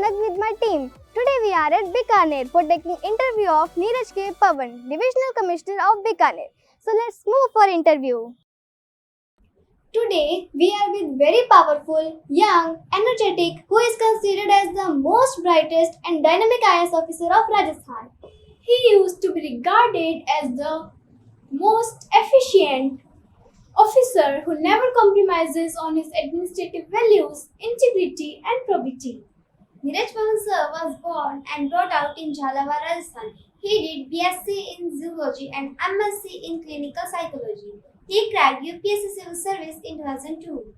Ronak with my team. Today we are at Bikaner for taking interview of Neeraj K. Pawan, Divisional Commissioner of Bikaner. So let's move for interview. Today we are with very powerful, young, energetic, who is considered as the most brightest and dynamic IAS officer of Rajasthan. He used to be regarded as the most efficient officer who never compromises on his administrative values, integrity and probity. Neeraj Pawan sir was born and brought out in Jhalawar, Rajasthan. He did BSc in Zoology and MSc in Clinical Psychology. He cracked UPSC Civil Service in 2002.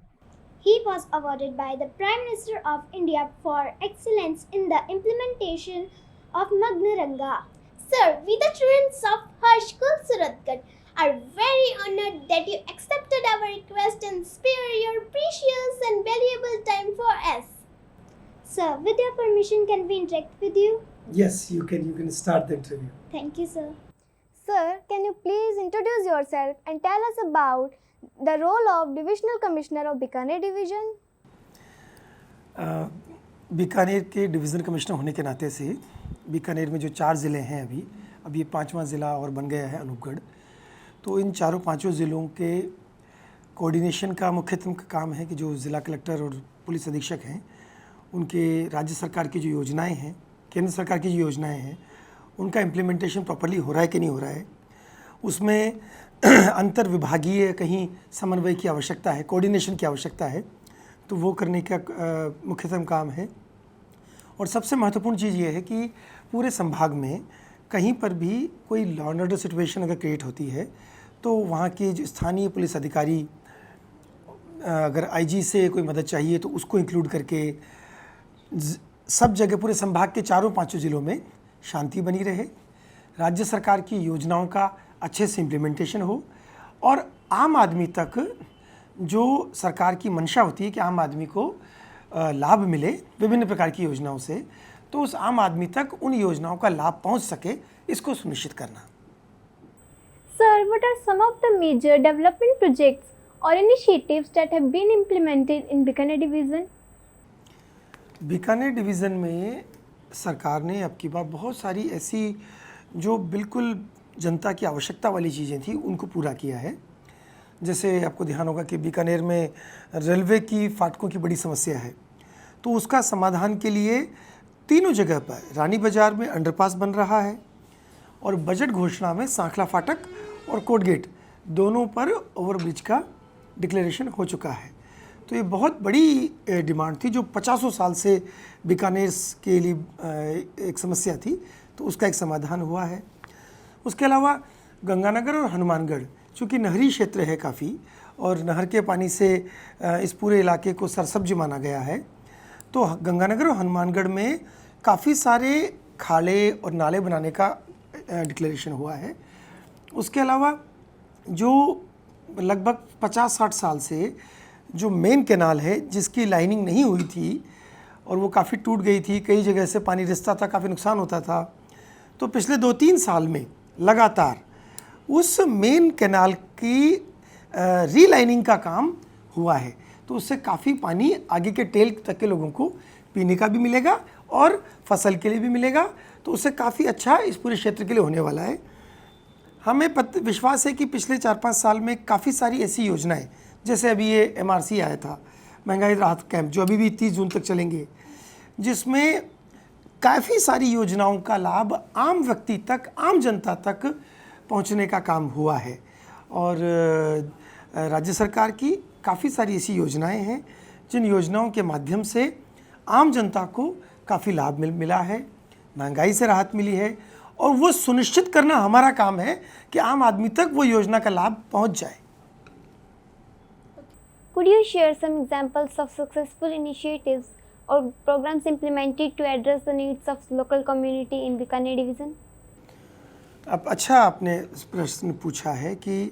He was awarded by the Prime Minister of India for excellence in the implementation of Magnaranga. Sir, we the students of Harsh School Suratgarh are very honored that you accepted our request and spare your precious and valuable time for us. Sir, with your permission, can we interact with you? Yes, you can start the interview. Thank you, sir. Sir, can you please introduce yourself and tell us about the role of Divisional Commissioner of Bikaner Division? Bikaner के division commissioner होने के नाते से बीकानेर में जो 4 ज़िले हैं अभी ये 5वां ज़िला और बन गया है अनूपगढ़। तो इन चारों पांचों ज़िलों के कोऑर्डिनेशन का मुख्यतम काम है कि जो ज़िला कलेक्टर और पुलिस अधीक्षक हैं उनके राज्य सरकार की जो योजनाएं हैं, केंद्र सरकार की जो योजनाएं हैं, उनका इम्प्लीमेंटेशन प्रॉपर्ली हो रहा है कि नहीं हो रहा है, उसमें अंतर विभागीय कहीं समन्वय की आवश्यकता है, कोऑर्डिनेशन की आवश्यकता है, तो वो करने का मुख्यतम काम है। और सबसे महत्वपूर्ण चीज़ ये है कि पूरे संभाग में कहीं पर भी कोई लॉ एंड ऑर्डर सिचुएशन अगर क्रिएट होती है तो वहाँ के जो स्थानीय पुलिस अधिकारी अगर आईजी से कोई मदद चाहिए तो उसको इंक्लूड करके सब जगह पूरे संभाग के चारों पांचों ज़िलों में शांति बनी रहे, राज्य सरकार की योजनाओं का अच्छे से इम्प्लीमेंटेशन हो और आम आदमी तक जो सरकार की मंशा होती है कि आम आदमी को लाभ मिले विभिन्न प्रकार की योजनाओं से, तो उस आम आदमी तक उन योजनाओं का लाभ पहुंच सके, इसको सुनिश्चित करना। Sir, what are some of the major development projects or initiatives that have been implemented in Bikaner Division? Bikaner division में सरकार ने अब की बार बहुत सारी ऐसी जो बिल्कुल जनता की आवश्यकता वाली चीज़ें थी उनको पूरा किया है। जैसे आपको ध्यान होगा कि बीकानेर में रेलवे की फाटकों की बड़ी समस्या है, तो उसका समाधान के लिए तीनों जगह पर रानी बाज़ार में अंडरपास बन रहा है और बजट घोषणा में सांखला फाटक और कोर्ट गेट दोनों पर ओवरब्रिज का डिक्लेरेशन हो चुका है। तो ये बहुत बड़ी डिमांड थी जो 50 साल से बीकानेर के लिए एक समस्या थी, तो उसका एक समाधान हुआ है। उसके अलावा गंगानगर और हनुमानगढ़ चूँकि नहरी क्षेत्र है काफ़ी और नहर के पानी से इस पूरे इलाके को सरसब्ज माना गया है, तो गंगानगर और हनुमानगढ़ में काफ़ी सारे खाले और नाले बनाने का डिक्लेरेशन हुआ है। उसके अलावा जो लगभग 50-60 साल से जो मेन कैनाल है जिसकी लाइनिंग नहीं हुई थी और वो काफ़ी टूट गई थी, कई जगह से पानी रिसता था, काफ़ी नुकसान होता था, तो पिछले 2-3 साल में लगातार उस मेन कैनाल की रीलाइनिंग का काम हुआ है। तो उससे काफ़ी पानी आगे के टेल तक के लोगों को पीने का भी मिलेगा और फसल के लिए भी मिलेगा, तो उससे काफ़ी अच्छा इस पूरे क्षेत्र के लिए होने वाला है। हमें विश्वास है कि पिछले 4-5 साल में काफ़ी सारी ऐसी योजनाएं, जैसे अभी ये MRC आया था, महंगाई राहत कैंप, जो अभी भी 30 जून तक चलेंगे, जिसमें काफ़ी सारी योजनाओं का लाभ आम व्यक्ति तक, आम जनता तक पहुंचने का काम हुआ है। और राज्य सरकार की काफ़ी सारी ऐसी योजनाएं हैं जिन योजनाओं के माध्यम से आम जनता को काफ़ी लाभ मिला है, महंगाई से राहत मिली है, और वो सुनिश्चित करना हमारा काम है कि आम आदमी तक वो योजना का लाभ पहुंच जाए। Could you share some examples of successful initiatives or programs implemented to address the needs of local community in Bikaner Division? अब अच्छा आपने प्रश्न पूछा है कि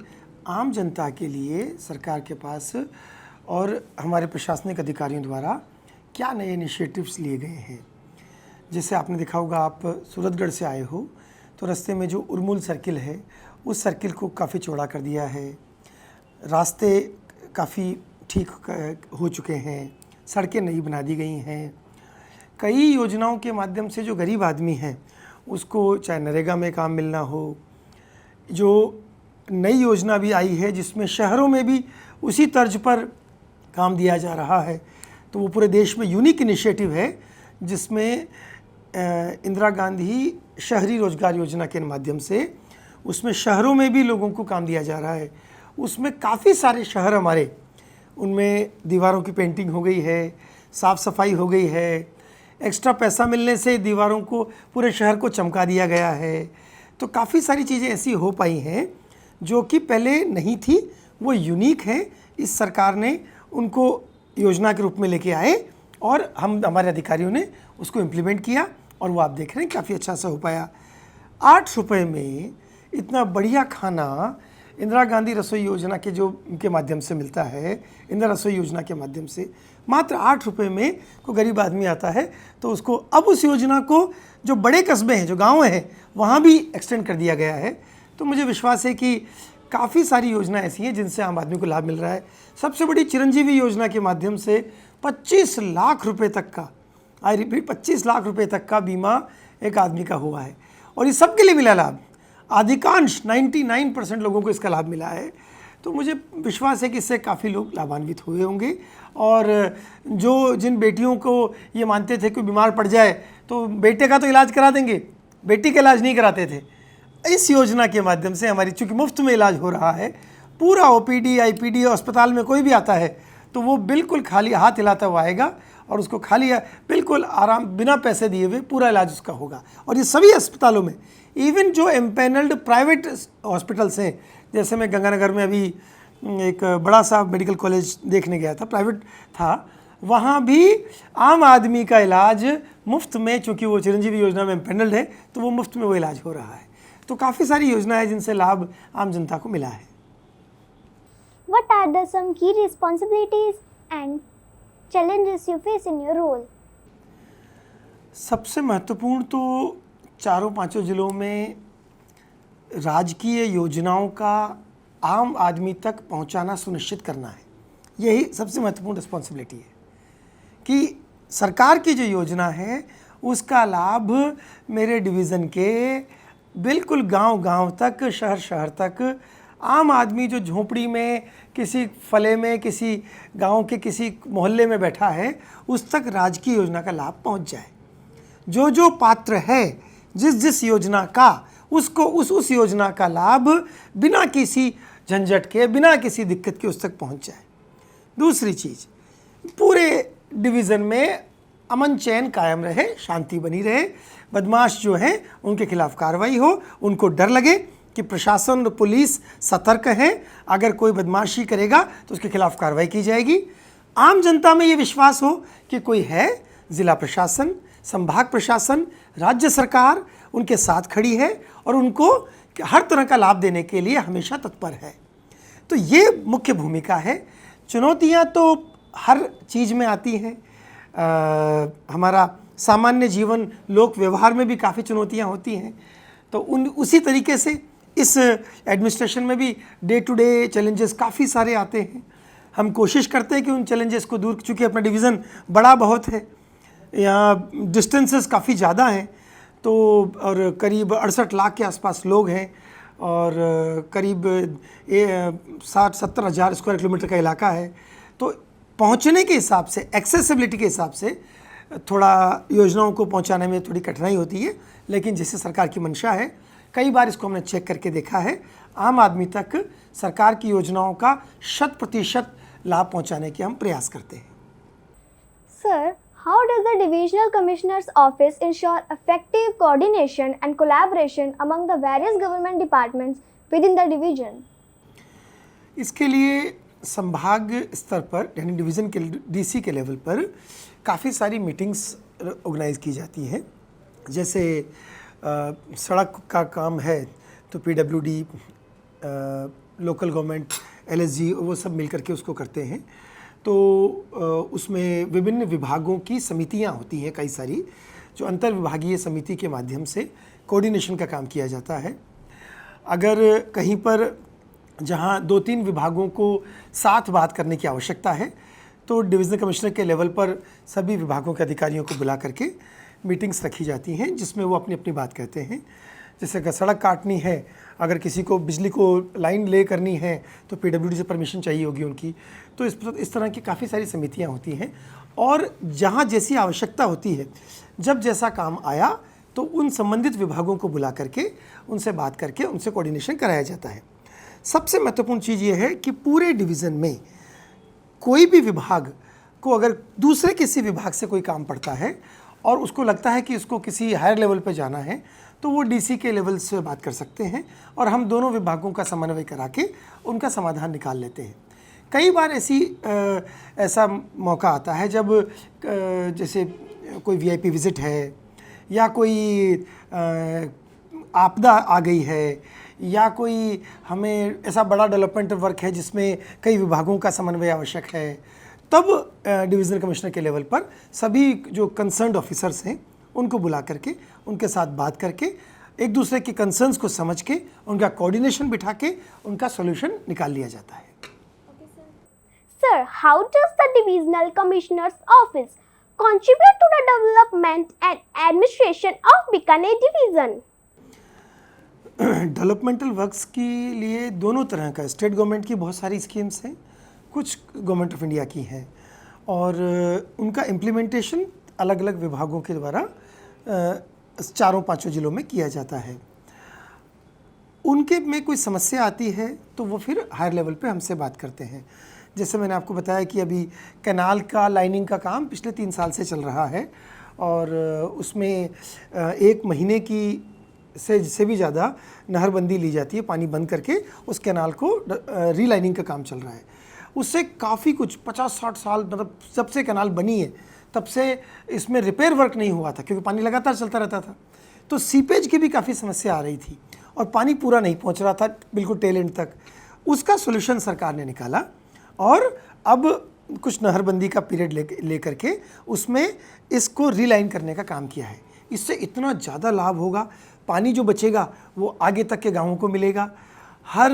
आम जनता के लिए सरकार के पास और हमारे प्रशासनिक अधिकारियों द्वारा क्या नए इनिशिएटिव्स लिए गए हैं। जैसे आपने देखा होगा, आप सूरतगढ़ से आए हो तो रास्ते में जो उर्मुल सर्किल है उस सर्किल को काफ़ी चौड़ा कर दिया है, रास्ते काफ़ी ठीक हो चुके हैं, सड़कें नई बना दी गई हैं, कई योजनाओं के माध्यम से जो गरीब आदमी हैं उसको चाहे नरेगा में काम मिलना हो, जो नई योजना भी आई है जिसमें शहरों में भी उसी तर्ज पर काम दिया जा रहा है, तो वो पूरे देश में यूनिक इनिशिएटिव है जिसमें इंदिरा गांधी शहरी रोजगार योजना के माध्यम से उसमें शहरों में भी लोगों को काम दिया जा रहा है। उसमें काफ़ी सारे शहर हमारे, उनमें दीवारों की पेंटिंग हो गई है, साफ़ सफाई हो गई है, एक्स्ट्रा पैसा मिलने से दीवारों को पूरे शहर को चमका दिया गया है। तो काफ़ी सारी चीज़ें ऐसी हो पाई हैं जो कि पहले नहीं थी, वो यूनिक है। इस सरकार ने उनको योजना के रूप में लेके आए और हमारे अधिकारियों ने उसको इम्प्लीमेंट किया और वो आप देख रहे हैं काफ़ी अच्छा सा हो पाया। 8 रुपये में इतना बढ़िया खाना इंदिरा गांधी रसोई योजना के माध्यम से मिलता है। इंदिरा रसोई योजना के माध्यम से मात्र 8 रुपये में कोई गरीब आदमी आता है तो उसको अब उस योजना को जो बड़े कस्बे हैं, जो गांव हैं, वहाँ भी एक्सटेंड कर दिया गया है। तो मुझे विश्वास है कि काफ़ी सारी योजना ऐसी हैं जिनसे आम आदमी को लाभ मिल रहा है। सबसे बड़ी चिरंजीवी योजना के माध्यम से 25 लाख रुपए तक का, आई रिपीट 25 लाख रुपए तक का बीमा एक आदमी का हुआ है और ये सबके लिए मिला लाभ। अधिकांश 99% लोगों को इसका लाभ मिला है। तो मुझे विश्वास है कि इससे काफ़ी लोग लाभान्वित हुए होंगे। और जिन बेटियों को ये मानते थे कि बीमार पड़ जाए तो बेटे का तो इलाज करा देंगे, बेटी का इलाज नहीं कराते थे, इस योजना के माध्यम से हमारी चूँकि मुफ्त में इलाज हो रहा है, पूरा OPD IPD अस्पताल में कोई भी आता है तो वो बिल्कुल खाली हाथ हिलाता हुआ आएगा और उसको खाली बिल्कुल आराम बिना पैसे दिए हुए पूरा इलाज उसका होगा। और ये सभी अस्पतालों में, इवन जो एम्पेनल्ड प्राइवेट हॉस्पिटल्स हैं, जैसे मैं गंगानगर में अभी एक बड़ा सा मेडिकल कॉलेज देखने गया था, प्राइवेट था, वहाँ भी आम आदमी का इलाज मुफ्त में, चूँकि वो चिरंजीवी योजना में एम्पेनल्ड है तो वो मुफ्त में वो इलाज हो रहा है। तो काफ़ी सारी योजना है जिनसे लाभ आम जनता को मिला है। What are the some key responsibilities and challenges you face in your role? सबसे महत्वपूर्ण तो चारों पांचों जिलों में राजकीय योजनाओं का आम आदमी तक पहुंचाना सुनिश्चित करना है। यही सबसे महत्वपूर्ण रिस्पॉन्सिबिलिटी है कि सरकार की जो योजना है उसका लाभ मेरे डिवीज़न के बिल्कुल गांव-गांव तक, शहर-शहर तक आम आदमी जो झोंपड़ी में, किसी फले में, किसी गांव के किसी मोहल्ले में बैठा है, उस तक राजकीय योजना का लाभ पहुंच जाए। जो पात्र है जिस योजना का, उसको उस योजना का लाभ बिना किसी झंझट के, बिना किसी दिक्कत के उस तक पहुंच जाए। दूसरी चीज़, पूरे डिवीज़न में अमन चैन कायम रहे, शांति बनी रहे, बदमाश जो हैं उनके खिलाफ कार्रवाई हो, उनको डर लगे कि प्रशासन और पुलिस सतर्क है, अगर कोई बदमाशी करेगा तो उसके खिलाफ कार्रवाई की जाएगी। आम जनता में ये विश्वास हो कि कोई है, ज़िला प्रशासन, संभाग प्रशासन, राज्य सरकार उनके साथ खड़ी है और उनको हर तरह का लाभ देने के लिए हमेशा तत्पर है। तो ये मुख्य भूमिका है। चुनौतियाँ तो हर चीज़ में आती हैं। हमारा सामान्य जीवन, लोक व्यवहार में भी काफ़ी चुनौतियाँ होती हैं। तो उसी तरीके से इस एडमिनिस्ट्रेशन में भी डे टू डे चैलेंजेस काफ़ी सारे आते हैं। हम कोशिश करते हैं कि उन चैलेंजेस को दूर, चूँकि अपना डिवीज़न बड़ा बहुत है, यहाँ डिस्टेंसेस काफ़ी ज़्यादा हैं, तो और करीब 68 लाख के आसपास लोग हैं और करीब 60-70 हज़ार स्क्वायर किलोमीटर का इलाका है। तो पहुँचने के हिसाब से, एक्सेसिबिलिटी के हिसाब से थोड़ा योजनाओं को पहुँचाने में थोड़ी कठिनाई होती है, लेकिन जैसे सरकार की मंशा है, कई बार इसको हमने चेक करके देखा है, आम आदमी तक सरकार की योजनाओं का 100% लाभ पहुँचाने के हम प्रयास करते हैं। Sir, how does the Divisional Commissioner's Office ensure effective coordination and collaboration among the various government departments within the division? इसके लिए संभाग स्तर पर, यानी डिवीज़न के DC के लेवल पर काफ़ी सारी मीटिंग्स ऑर्गेनाइज की जाती हैं। जैसे सड़क का काम है तो PWD, लोकल गवर्नमेंट, LSG, वो सब मिल करके उसको करते हैं। तो उसमें विभिन्न विभागों की समितियां होती हैं, कई सारी, जो अंतर विभागीय समिति के माध्यम से कोऑर्डिनेशन का काम किया जाता है। अगर कहीं पर जहां 2-3 विभागों को साथ बात करने की आवश्यकता है तो डिविजनल कमिश्नर के लेवल पर सभी विभागों के अधिकारियों को बुला करके मीटिंग्स रखी जाती हैं, जिसमें वो अपनी अपनी बात कहते हैं। जैसे अगर सड़क काटनी है, अगर किसी को बिजली को लाइन ले करनी है तो पीडब्ल्यूडी से परमिशन चाहिए होगी उनकी। तो इस तरह की काफ़ी सारी समितियां होती हैं, और जहां जैसी आवश्यकता होती है, जब जैसा काम आया तो उन संबंधित विभागों को बुला करके उनसे बात करके उनसे कोऑर्डिनेशन कराया जाता है। सबसे महत्वपूर्ण चीज़ ये है कि पूरे डिवीज़न में कोई भी विभाग को अगर दूसरे किसी विभाग से कोई काम पड़ता है और उसको लगता है कि उसको किसी हायर लेवल पर जाना है, तो वो डीसी के लेवल से बात कर सकते हैं और हम दोनों विभागों का समन्वय करा के उनका समाधान निकाल लेते हैं। कई बार ऐसा मौका आता है जब जैसे कोई वीआईपी विज़िट है, या कोई आपदा आ गई है, या कोई हमें ऐसा बड़ा डेवलपमेंट वर्क है जिसमें कई विभागों का समन्वय आवश्यक है, तब डिविजनल कमिश्नर के लेवल पर सभी जो कंसर्न्ड ऑफिसर्स हैं उनको बुला करके उनके साथ बात करके एक दूसरे के कंसर्न्स को समझ के उनका कोऑर्डिनेशन बिठा के उनका सॉल्यूशन निकाल लिया जाता है। Sir, how does the Divisional Commissioner's Office contribute to the development and administration of Bikaner Division? Developmental works के लिए दोनों तरह का, स्टेट गवर्नमेंट की बहुत सारी स्कीम्स हैं, कुछ गवर्नमेंट ऑफ इंडिया की हैं, और उनका इम्प्लीमेंटेशन अलग अलग विभागों के द्वारा 4-5 जिलों में किया जाता है। उनके में कोई समस्या आती है तो वो फिर हायर लेवल पे हमसे बात करते हैं। जैसे मैंने आपको बताया कि अभी कैनाल का लाइनिंग का काम पिछले 3 साल से चल रहा है, और उसमें 1 महीने की से भी ज़्यादा नहरबंदी ली जाती है, पानी बंद करके उस कैनाल को रीलाइनिंग का काम चल रहा है। उससे काफ़ी कुछ 50-60 साल, मतलब जब से कैनाल बनी है तब से इसमें रिपेयर वर्क नहीं हुआ था, क्योंकि पानी लगातार चलता रहता था। तो सीपेज की भी काफ़ी समस्या आ रही थी और पानी पूरा नहीं पहुंच रहा था बिल्कुल टेल एंड तक। उसका सोल्यूशन सरकार ने निकाला, और अब कुछ नहरबंदी का पीरियड ले करके उसमें इसको रीलाइन करने का काम किया है। इससे इतना ज़्यादा लाभ होगा, पानी जो बचेगा वो आगे तक के गाँवों को मिलेगा, हर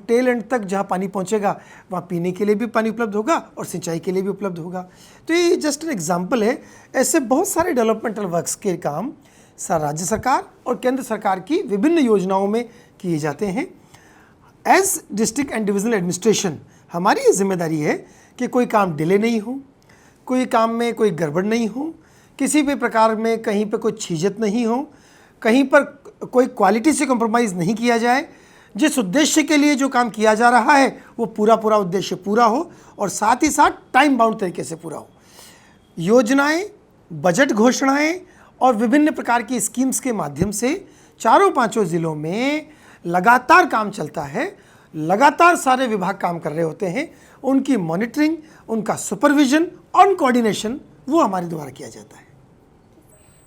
टेल एंड तक जहाँ पानी पहुँचेगा वहाँ पीने के लिए भी पानी उपलब्ध होगा और सिंचाई के लिए भी उपलब्ध होगा। तो ये जस्ट एन एग्जाम्पल है। ऐसे बहुत सारे डेवलपमेंटल वर्क्स के काम राज्य सरकार और केंद्र सरकार की विभिन्न योजनाओं में किए जाते हैं। As district and divisional administration हमारी ये जिम्मेदारी है कि कोई काम डिले नहीं हो, कोई काम में कोई गड़बड़ नहीं हो, किसी भी प्रकार में कहीं पे कोई छीजत नहीं हो, कहीं पर कोई क्वालिटी से कॉम्प्रोमाइज़ नहीं किया जाए। जिस उद्देश्य के लिए जो काम किया जा रहा है वो पूरा उद्देश्य पूरा हो, और साथ ही साथ टाइम बाउंड तरीके से पूरा हो। योजनाएं, बजट घोषणाएं और विभिन्न प्रकार की स्कीम्स के माध्यम से 4-5 जिलों में लगातार काम चलता है, लगातार सारे विभाग काम कर रहे होते हैं। उनकी मॉनिटरिंग, उनका सुपरविजन और कोऑर्डिनेशन वो हमारे द्वारा किया जाता है।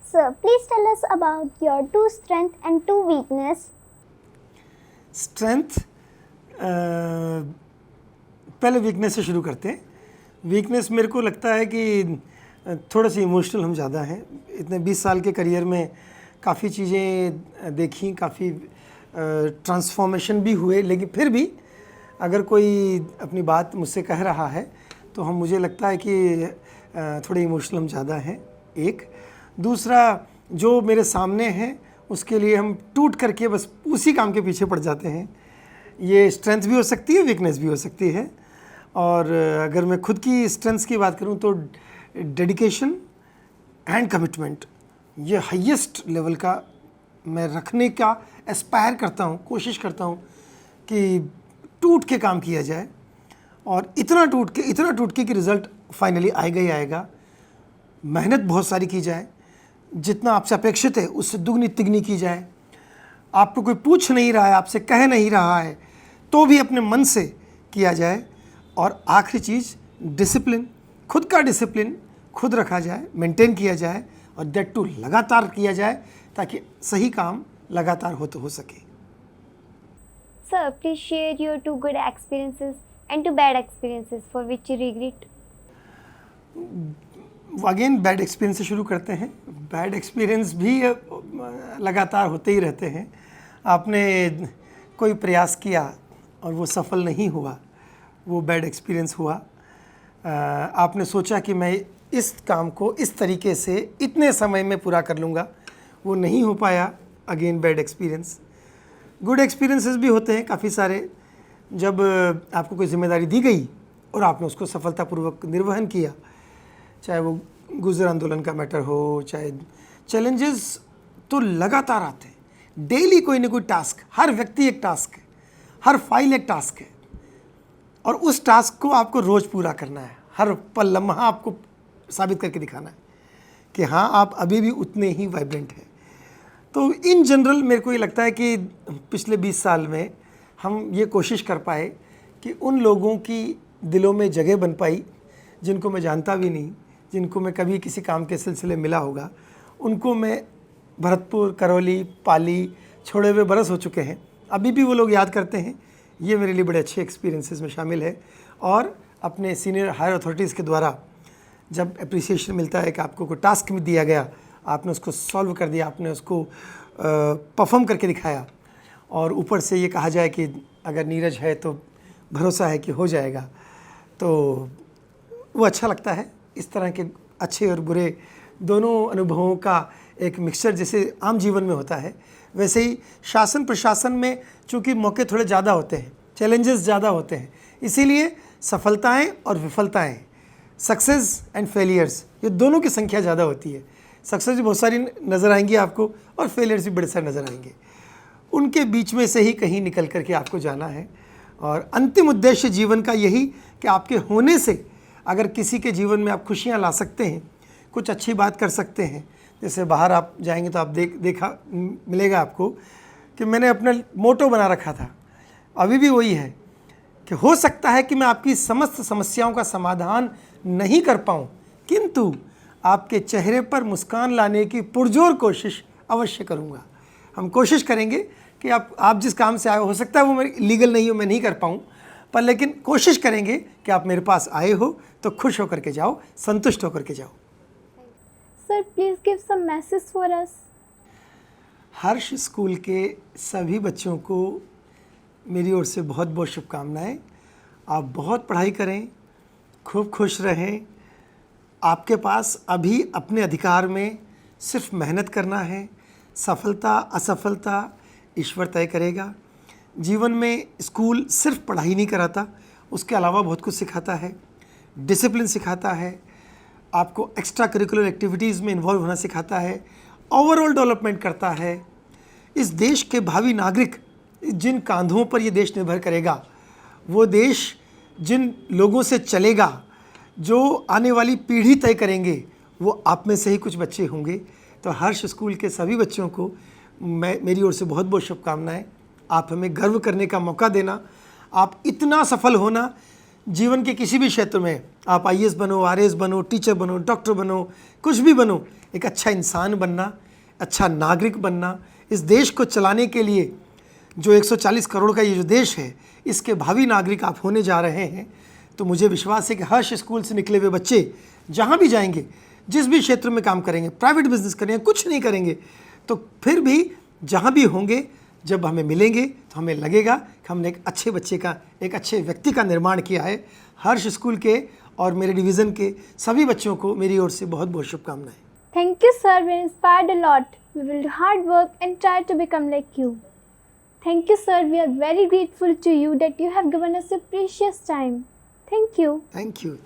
Sir, please tell us about your 2 strengths and 2 weaknesses. Strength, पहले वीकनेस से शुरू करते हैं। वीकनेस मेरे को लगता है कि थोड़ा सी इमोशनल हम ज़्यादा हैं। इतने 20 साल के करियर में काफ़ी चीज़ें देखी, काफ़ी ट्रांसफॉर्मेशन भी हुए, लेकिन फिर भी अगर कोई अपनी बात मुझसे कह रहा है तो मुझे लगता है कि थोड़े इमोशनल हम ज़्यादा हैं। एक दूसरा, जो मेरे सामने है उसके लिए हम टूट करके बस उसी काम के पीछे पड़ जाते हैं। ये स्ट्रेंथ भी हो सकती है, वीकनेस भी हो सकती है। और अगर मैं खुद की स्ट्रेंथ्स की बात करूं तो डेडिकेशन एंड कमिटमेंट, ये हाईएस्ट लेवल का मैं रखने का एस्पायर करता हूं, कोशिश करता हूं कि टूट के काम किया जाए, और इतना टूट के कि रिज़ल्ट फाइनली आएगा ही आएगा। मेहनत बहुत सारी की जाए, जितना आपसे अपेक्षित है उससे दुगनी तिगनी की जाए। आपको कोई पूछ नहीं रहा है, आपसे कह नहीं रहा है, तो भी अपने मन से किया जाए। और आखिरी चीज़ डिसिप्लिन, खुद का डिसिप्लिन खुद रखा जाए, मेंटेन किया जाए, और दैट टू लगातार किया जाए, ताकि सही काम लगातार हो सके। Sir, please share your 2 good experiences and 2 bad experiences for which you regret. Again bad experience से शुरू करते हैं। बैड एक्सपीरियंस भी लगातार होते ही रहते हैं। आपने कोई प्रयास किया और वो सफल नहीं हुआ, वो बैड एक्सपीरियंस हुआ। आपने सोचा कि मैं इस काम को इस तरीके से इतने समय में पूरा कर लूँगा, वो नहीं हो पाया। Again bad experience. Good experiences भी होते हैं काफ़ी सारे, जब आपको कोई जिम्मेदारी दी गई और आपने उसको सफलतापूर्वक निर्वहन किया, चाहे वो गुजर आंदोलन का मैटर हो, चाहे चैलेंजेस तो लगातार आते हैं। डेली कोई ना कोई टास्क, हर व्यक्ति एक टास्क है, हर फाइल एक टास्क है, और उस टास्क को आपको रोज़ पूरा करना है। हर पल लम्हा आपको साबित करके दिखाना है कि हाँ, आप अभी भी उतने ही वाइब्रेंट हैं। तो इन जनरल मेरे को ये लगता है कि पिछले 20 साल में हम ये कोशिश कर पाए कि उन लोगों की दिलों में जगह बन पाई जिनको मैं जानता भी नहीं, जिनको मैं कभी किसी काम के सिलसिले मिला होगा, उनको मैं भरतपुर, करौली, पाली छोड़े हुए बरस हो चुके हैं, अभी भी वो लोग याद करते हैं। ये मेरे लिए बड़े अच्छे एक्सपीरियंसेस में शामिल है। और अपने सीनियर हायर अथॉरिटीज़ के द्वारा जब अप्रिसिएशन मिलता है कि आपको कोई टास्क में दिया गया, आपने उसको सॉल्व कर दिया, आपने उसको परफॉर्म करके दिखाया, और ऊपर से ये कहा जाए कि अगर नीरज है तो भरोसा है कि हो जाएगा, तो वो अच्छा लगता है। इस तरह के अच्छे और बुरे दोनों अनुभवों का एक मिक्सचर जैसे आम जीवन में होता है, वैसे ही शासन प्रशासन में चूँकि मौके थोड़े ज़्यादा होते हैं, चैलेंजेस ज़्यादा होते हैं, इसीलिए सफलताएं और विफलताएं, सक्सेस एंड फेलियर्स, ये दोनों की संख्या ज़्यादा होती है। सक्सेस भी बहुत सारी नज़र आएंगी आपको और फेलियर्स भी बड़े सारे नज़र आएंगे। उनके बीच में से ही कहीं निकल करके आपको जाना है, और अंतिम उद्देश्य जीवन का यही कि आपके होने से अगर किसी के जीवन में आप खुशियाँ ला सकते हैं, कुछ अच्छी बात कर सकते हैं। जैसे बाहर आप जाएंगे तो आप देखा मिलेगा आपको कि मैंने अपना मोटो बना रखा था, अभी भी वही है कि हो सकता है कि मैं आपकी समस्त समस्याओं का समाधान नहीं कर पाऊँ, किंतु आपके चेहरे पर मुस्कान लाने की पुरजोर कोशिश अवश्य करूँगा। हम कोशिश करेंगे कि आप जिस काम से आए, हो सकता है वो मेरी लीगल नहीं हो, मैं नहीं कर पाऊँ, पर लेकिन कोशिश करेंगे कि आप मेरे पास आए हो तो खुश होकर के जाओ, संतुष्ट होकर के जाओ। Sir, please give some message for us. Harsh school के सभी बच्चों को मेरी ओर से बहुत बहुत शुभकामनाएं। आप बहुत पढ़ाई करें, खूब खुश रहें। आपके पास अभी अपने अधिकार में सिर्फ मेहनत करना है। सफलता असफलता ईश्वर तय करेगा। जीवन में स्कूल सिर्फ पढ़ाई नहीं कराता, उसके अलावा बहुत कुछ सिखाता है। डिसिप्लिन सिखाता है, आपको एक्स्ट्रा करिकुलर एक्टिविटीज़ में इन्वॉल्व होना सिखाता है, ओवरऑल डेवलपमेंट करता है। इस देश के भावी नागरिक, जिन कांधों पर ये देश निर्भर करेगा, वो देश जिन लोगों से चलेगा, जो आने वाली पीढ़ी तय करेंगे, वो आप में से ही कुछ बच्चे होंगे। तो हर्ष स्कूल के सभी बच्चों को मेरी ओर से बहुत बहुत शुभकामनाएं। आप हमें गर्व करने का मौका देना। आप इतना सफल होना जीवन के किसी भी क्षेत्र में, आप IAS बनो, RAS बनो, टीचर बनो, डॉक्टर बनो, कुछ भी बनो, एक अच्छा इंसान बनना, अच्छा नागरिक बनना, इस देश को चलाने के लिए जो 140 करोड़ का ये जो देश है, इसके भावी नागरिक आप होने जा रहे हैं। तो मुझे विश्वास है कि हर्ष स्कूल से निकले हुए बच्चे जहाँ भी जाएंगे, जिस भी क्षेत्र में काम करेंगे, प्राइवेट बिजनेस करेंगे, कुछ नहीं करेंगे, तो फिर भी जहाँ भी होंगे, जब हमें मिलेंगे तो हमें लगेगा कि हमने एक अच्छे बच्चे का, एक अच्छे व्यक्ति का निर्माण किया है। हर्ष स्कूल के और मेरे डिवीज़न के सभी बच्चों को मेरी ओर से बहुत बहुत शुभकामनाएं। Thank you, sir. We are inspired a lot. We will do hard work and try to become like you. Thank you, sir. We are very grateful to you that you have given us your precious time. Thank you. Thank you.